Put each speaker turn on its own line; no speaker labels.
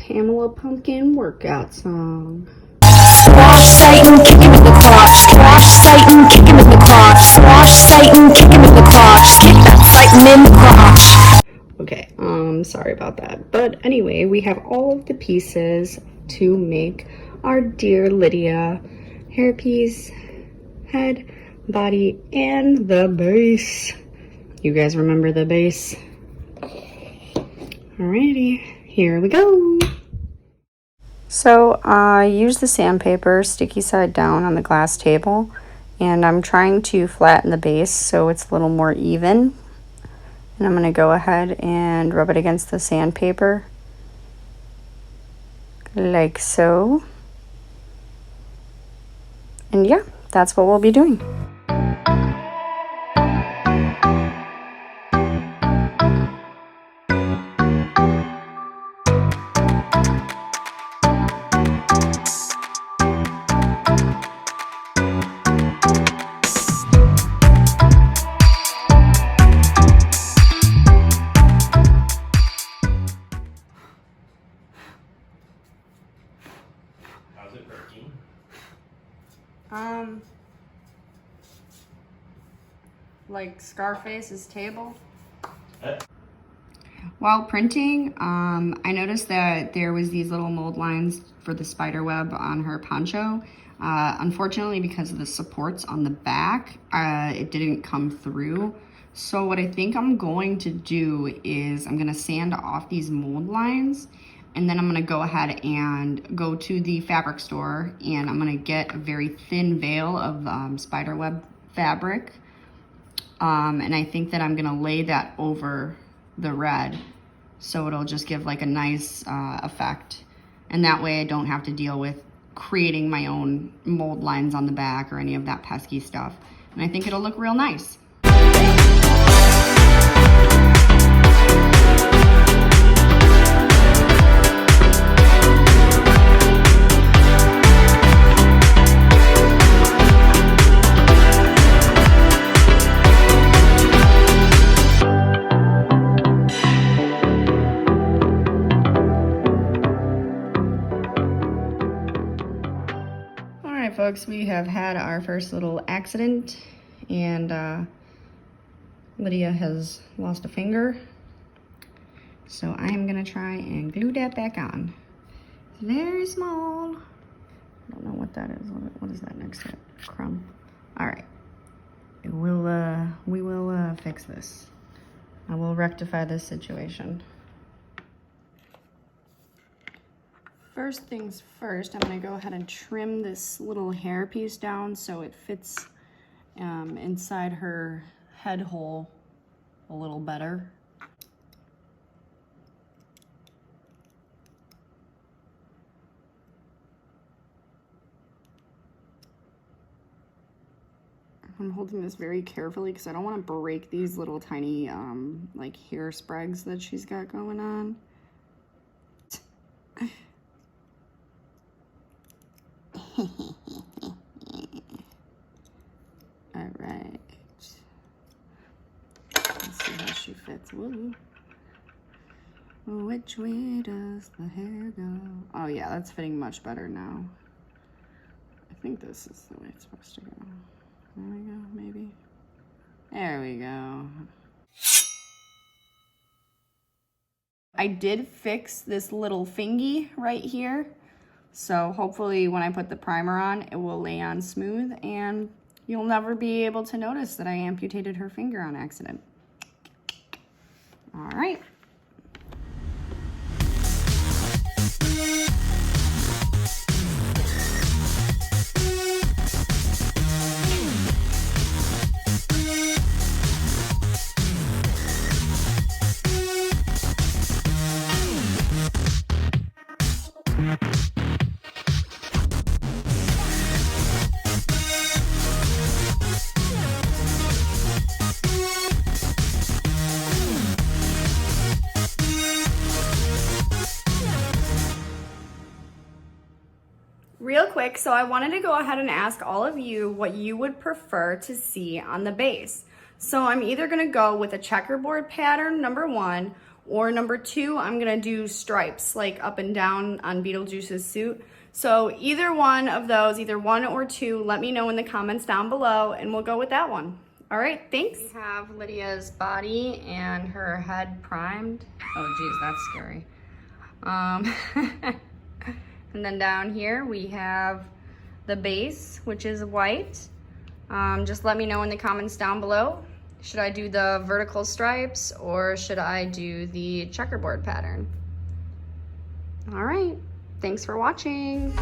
Pamela Pumpkin workout song.
Squash Satan, kick him in the crotch. Squash Satan, kick him in the crotch. Squash Satan, kick him in the crotch. Kick that Satan in the crotch.
Okay, sorry about that. But anyway, we have all of the pieces to make our dear Lydia hairpiece, head, body, and the base. You guys remember the base? Alrighty, here we go. So I use the sandpaper sticky side down on the glass table, and I'm trying to flatten the base so it's a little more even. And I'm going to go ahead and rub it against the sandpaper like so. And yeah, that's what we'll be doing.
How's it working?
Like Scarface's table.
Eh?
While printing, I noticed that there was these little mold lines for the spider web on her poncho. Unfortunately, because of the supports on the back, it didn't come through. So what I think I'm going to do is I'm gonna sand off these mold lines, and then I'm gonna go ahead and go to the fabric store, and I'm gonna get a very thin veil of spider web fabric. And I think that I'm gonna lay that over the red, so it'll just give like a nice effect. And that way I don't have to deal with creating my own mold lines on the back or any of that pesky stuff. And I think it'll look real nice. Folks, we have had our first little accident, and Lydia has lost a finger, so I am gonna try and glue that back on. It's very small. I don't know what that is. What is that next to it? Crumb. All right, we will fix this. I will rectify this situation. First things first, I'm gonna go ahead and trim this little hair piece down so it fits inside her head hole a little better. I'm holding this very carefully because I don't want to break these little tiny like hair sprags that she's got going on. All right. Let's see how she fits. Woo. Which way does the hair go? Oh yeah, that's fitting much better now. I think this is the way it's supposed to go. There we go, maybe. There we go. I did fix this little fingy right here. So hopefully when I put the primer on, it will lay on smooth and you'll never be able to notice that I amputated her finger on accident. All right. Real quick, so I wanted to go ahead and ask all of you what you would prefer to see on the base. So I'm either gonna go with a checkerboard pattern, number one, Or number 2, I'm gonna do stripes, like up and down on Beetlejuice's suit. So either one of those, either 1 or 2, let me know in the comments down below and we'll go with that one. All right, thanks. We have Lydia's body and her head primed. Oh geez, that's scary. And then down here we have the base, which is white. Just let me know in the comments down below. Should I do the vertical stripes or should I do the checkerboard pattern? All right, thanks for watching.